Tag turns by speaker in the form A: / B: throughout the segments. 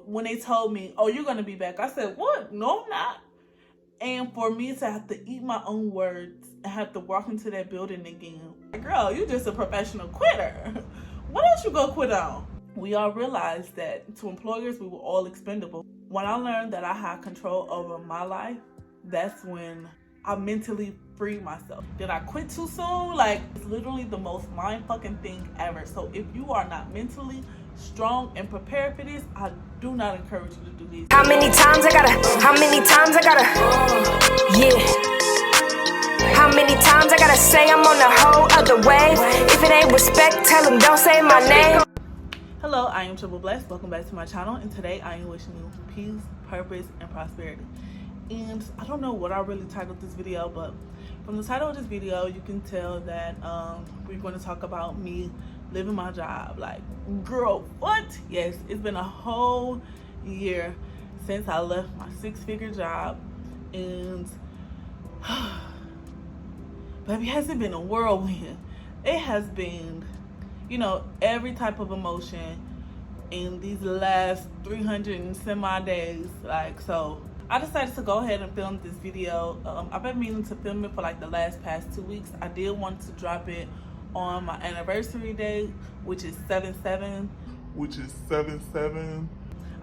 A: when they told me, oh, you're going to be back, I said, what? No, I'm not. And for me to have to eat my own words and have to walk into that building again, girl, you just a professional quitter. What else you go quit on? We all realized that to employers, we were all expendable. When I learned that I had control over my life, that's when I mentally freed myself. Did I quit too soon? Like, it's literally the most mind-fucking thing ever. So if you are not mentally strong and prepared for this, I do not encourage you to do this.
B: How many times I gotta, yeah. How many times I gotta say I'm on the whole other way? If it ain't respect, tell them don't say my name.
A: Hello, I am Triple Blessed. Welcome back to my channel, and today I am wishing you peace, purpose, and prosperity. And I don't know what I really titled this video, but from the title of this video, you can tell that we're going to talk about me living my job. Like, girl, what? Yes, it's been a whole year since I left my six-figure job, and baby, has it been a whirlwind? It has been, you know, every type of emotion in these last 300 and some odd days. Like, so I decided to go ahead and film this video. I've been meaning to film it for like the past 2 weeks. I did want to drop it on my anniversary date, which is 7/7.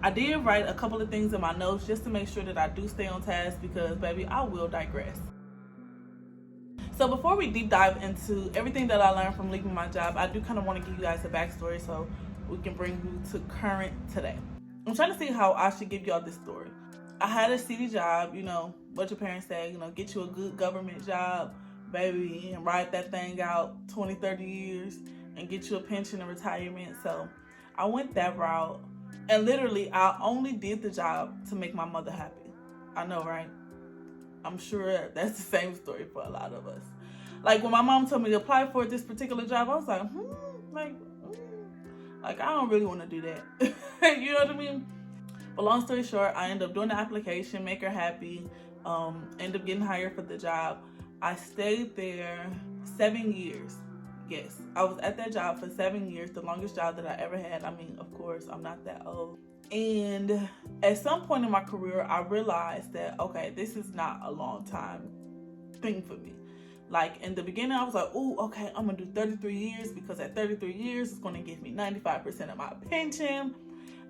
A: I did write a couple of things in my notes just to make sure that I do stay on task, because baby, I will digress. So before we deep dive into everything that I learned from leaving my job, I do kind of want to give you guys a backstory so we can bring you to current today. I'm trying to see how I should give y'all this story. I had a city job, you know, what your parents say, you know, get you a good government job, baby, and ride that thing out 20, 30 years and get you a pension and retirement. So I went that route, and literally I only did the job to make my mother happy. I know, right? I'm sure that's the same story for a lot of us. Like, when my mom told me to apply for this particular job, I was like, like I don't really want to do that. You know what I mean? But long story short, I ended up doing the application, make her happy, end up getting hired for the job. I stayed there 7 years. Yes, I was at that job for 7 years, the longest job that I ever had. I mean, of course, I'm not that old. And at some point in my career, I realized that, okay, this is not a long time thing for me. Like, in the beginning, I was like, oh, okay, I'm going to do 33 years, because at 33 years, it's going to give me 95% of my pension.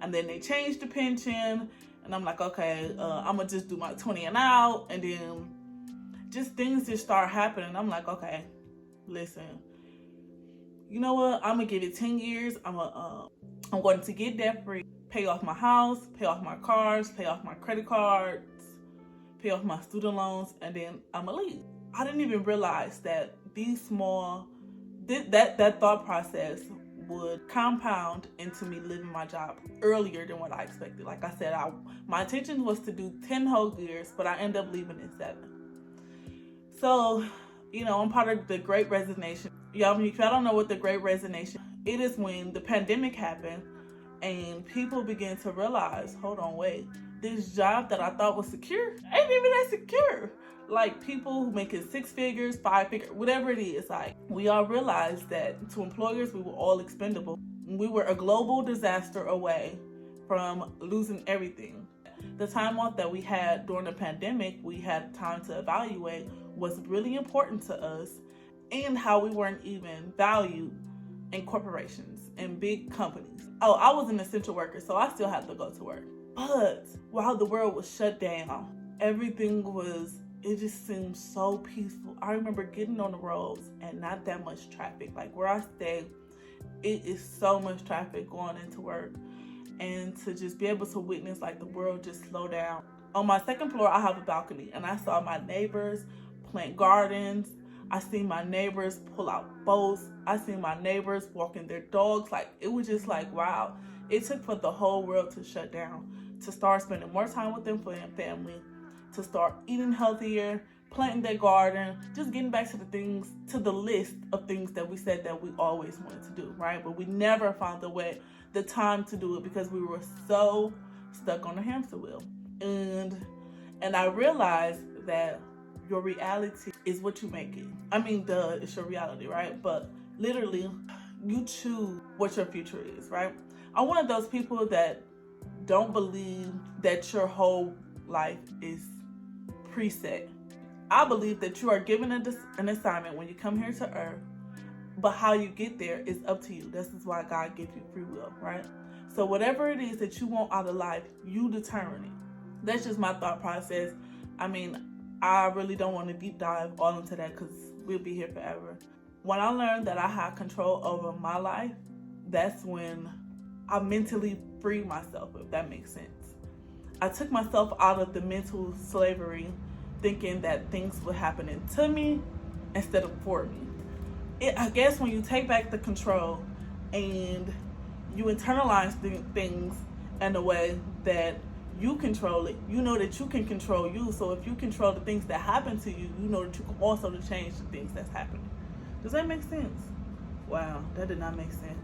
A: And then they changed the pension, and I'm like, okay, I'm going to just do my 20 and out. And then just things just start happening. I'm like, okay, listen, you know what? I'm going to give it 10 years. I'm going to get debt free, pay off my house, pay off my cars, pay off my credit cards, pay off my student loans, and then I'm going to leave. I didn't even realize that that thought process would compound into me leaving my job earlier than what I expected. Like I said, my intention was to do 10 whole years, but I ended up leaving in 7. So, you know, I'm part of the Great Resignation. Y'all, if y'all don't know what the Great Resignation, it is when the pandemic happened and people began to realize, hold on, wait, this job that I thought was secure ain't even that secure. Like, people who making 6 figures, 5 figures, whatever it is, like, we all realized that to employers, we were all expendable. We were a global disaster away from losing everything. The time off that we had during the pandemic, we had time to evaluate was really important to us, and how we weren't even valued in corporations and big companies. Oh, I was an essential worker, so I still had to go to work. But while the world was shut down, it just seemed so peaceful. I remember getting on the roads and not that much traffic. Like, where I stay, it is so much traffic going into work. And to just be able to witness, like, the world just slow down. On my second floor, I have a balcony, and I saw my neighbors plant gardens. I seen my neighbors pull out boats. I seen my neighbors walking their dogs. Like, it was just like, wow. It took for the whole world to shut down, to start spending more time with their family, to start eating healthier, planting their garden, just getting back to the list of things that we said that we always wanted to do, right? But we never found the time to do it, because we were so stuck on the hamster wheel. And I realized that your reality is what you make it. I mean, it's your reality, right? But literally, you choose what your future is, right? I'm one of those people that don't believe that your whole life is preset. I believe that you are given an assignment when you come here to earth, but how you get there is up to you. This is why God gave you free will, right? So whatever it is that you want out of life, you determine it. That's just my thought process. I mean, I really don't want to deep dive all into that because we'll be here forever. When I learned that I had control over my life, that's when I mentally freed myself, if that makes sense. I took myself out of the mental slavery, thinking that things were happening to me instead of for me. I guess when you take back the control and you internalize things in a way that you control it, you know that you can control you. So if you control the things that happen to you, you know that you can also change the things that's happening. Does that make sense? Wow, that did not make sense.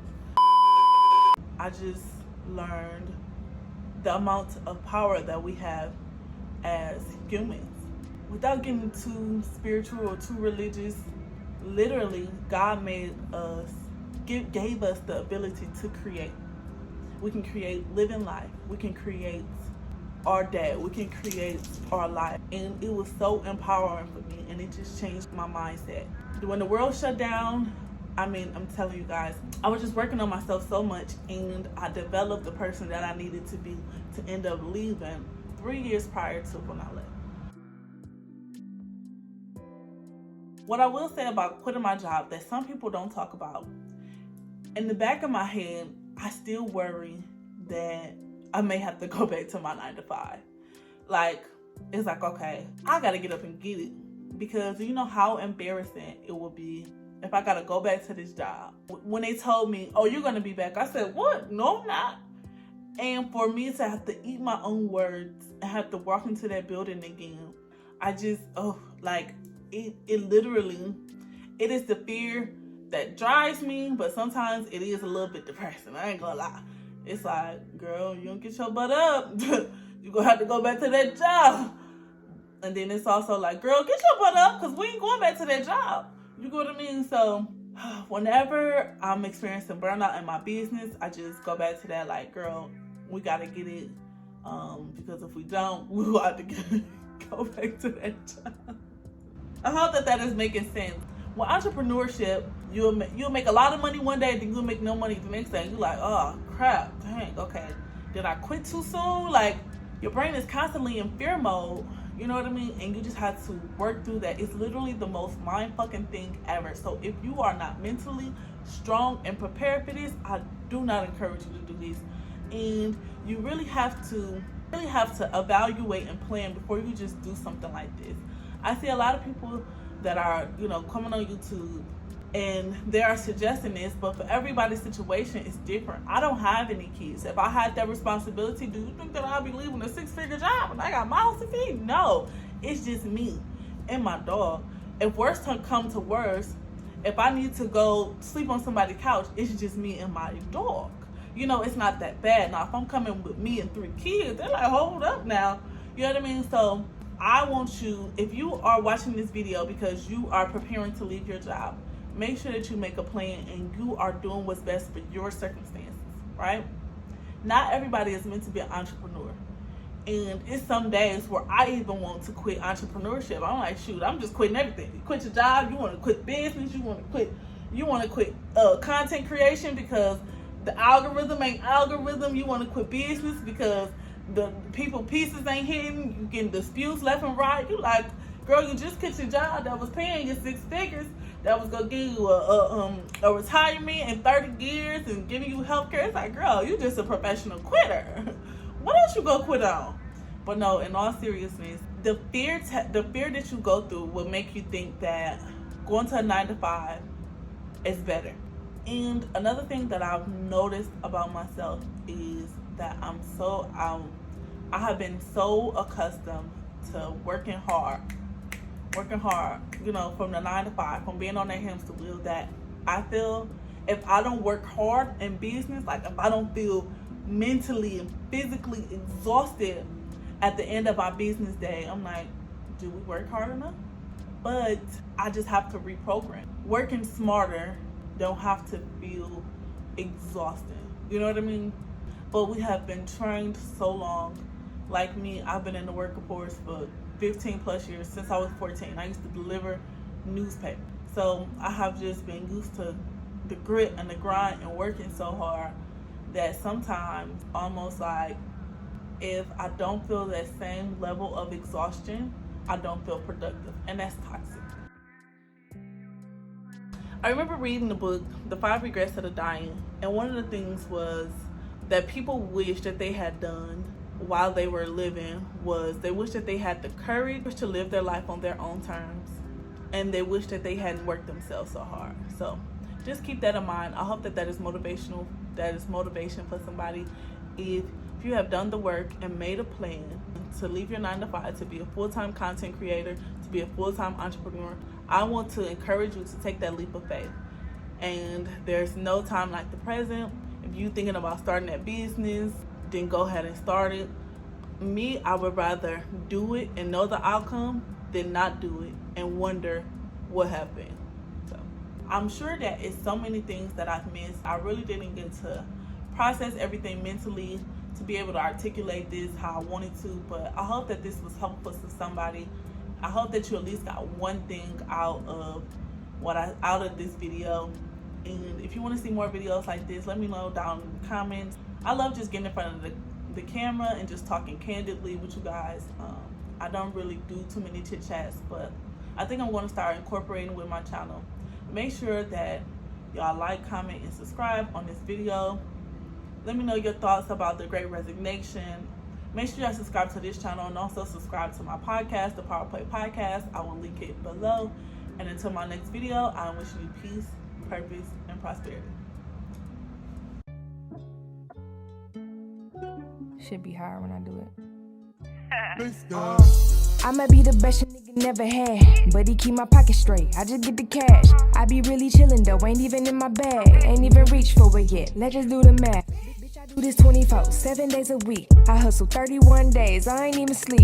A: I just learned the amount of power that we have as humans. Without getting too spiritual or too religious, literally, God made us, gave us the ability to create. We can create living life. We can create our day. We can create our life. And it was so empowering for me, and it just changed my mindset. When the world shut down, I'm telling you guys, I was just working on myself so much, and I developed the person that I needed to be to end up leaving 3 years prior to when I left. What I will say about quitting my job that some people don't talk about, in the back of my head, I still worry that I may have to go back to my 9 to 5. It's like, okay, I gotta get up and get it, because you know how embarrassing it will be if I gotta go back to this job. When they told me, oh, you're gonna be back, I said, what? No, I'm not. And for me to have to eat my own words and have to walk into that building again, I just, it literally, it is the fear that drives me, but sometimes it is a little bit depressing. I ain't gonna lie. It's like, girl, you don't get your butt up, you're gonna have to go back to that job. And then it's also like, girl, get your butt up, because we ain't going back to that job. You know what I mean? So whenever I'm experiencing burnout in my business, I just go back to that, like, girl, we gotta get it, because if we don't, we will have to go back to that job. I hope that is making sense. With entrepreneurship, you'll make a lot of money one day, then you'll make no money the next day. You're like, oh crap, dang, okay, did I quit too soon? Like, your brain is constantly in fear mode, you know what I mean? And you just have to work through that. It's literally the most mind-fucking thing ever. So if you are not mentally strong and prepared for this, I do not encourage you to do this. And you really have to evaluate and plan before you just do something like this. I see a lot of people that are, coming on YouTube, and they are suggesting this, but for everybody's situation, it's different. I don't have any kids. If I had that responsibility, do you think that I'd be leaving a 6-figure job and I got mouths to feed? No, it's just me and my dog. If worse come to worse, if I need to go sleep on somebody's couch, it's just me and my dog. It's not that bad. Now, if I'm coming with me and 3 kids, they're like, hold up now. You know what I mean? So I want you, if you are watching this video because you are preparing to leave your job, make sure that you make a plan and you are doing what's best for your circumstances, right? Not everybody is meant to be an entrepreneur. And it's some days where I even want to quit entrepreneurship. I'm like, shoot, I'm just quitting everything. You quit your job, you want to quit business, you want to quit content creation because the algorithm ain't algorithm. You want to quit business because the people pieces ain't hitting. You getting disputes left and right. You like, girl, you just quit your job that was paying you 6 figures, that was gonna give you a retirement in 30 years and giving you healthcare. It's like, girl, you just a professional quitter. What else you gonna quit on? But no, in all seriousness, the fear that you go through will make you think that going to a 9 to 5 is better. And another thing that I've noticed about myself is that I have been so accustomed to working hard, from the 9 to 5, from being on that hamster wheel, that I feel if I don't work hard in business, like if I don't feel mentally and physically exhausted at the end of my business day, I'm like, do we work hard enough? But I just have to reprogram. Working smarter don't have to feel exhausting. You know what I mean? but we have been trained so long. Like me, I've been in the workforce for 15 plus years, since I was 14. I used to deliver newspaper. So I have just been used to the grit and the grind and working so hard that sometimes almost like if I don't feel that same level of exhaustion, I don't feel productive, and that's toxic. I remember reading the book, The 5 Regrets of the Dying, and one of the things was that people wish that they had done while they were living was they wish that they had the courage to live their life on their own terms, and they wish that they hadn't worked themselves so hard. So just keep that in mind. I hope that that is motivational. That is motivation for somebody. If you have done the work and made a plan to leave your 9 to 5, to be a full-time content creator, to be a full-time entrepreneur, I want to encourage you to take that leap of faith. And there's no time like the present. If you're thinking about starting that business, then go ahead and start it. Me, I would rather do it and know the outcome than not do it and wonder what happened. So I'm sure that it's so many things that I've missed. I really didn't get to process everything mentally to be able to articulate this how I wanted to, but I hope that this was helpful to somebody. I hope that you at least got one thing out of this video. And if you want to see more videos like this, let me know down in the comments. I love just getting in front of the camera and just talking candidly with you guys. I don't really do too many chit chats, but I think I'm going to start incorporating with my channel. Make sure that y'all like, comment, and subscribe on this video. Let me know your thoughts about the Great Resignation. Make sure y'all subscribe to this channel and also subscribe to my podcast, the Power Play Podcast. I will link it below. And until my next video, I'm wishing you peace, purpose, and prosperity.
B: Should be higher when I do it. I'ma be the best your nigga never had, but he keep my pocket straight. I just get the cash. I be really chillin' though, ain't even in my bag, ain't even reach for it yet. Let's just do the math. Bitch, I do this 24, 7 days a week. I hustle 31 days, I ain't even sleep.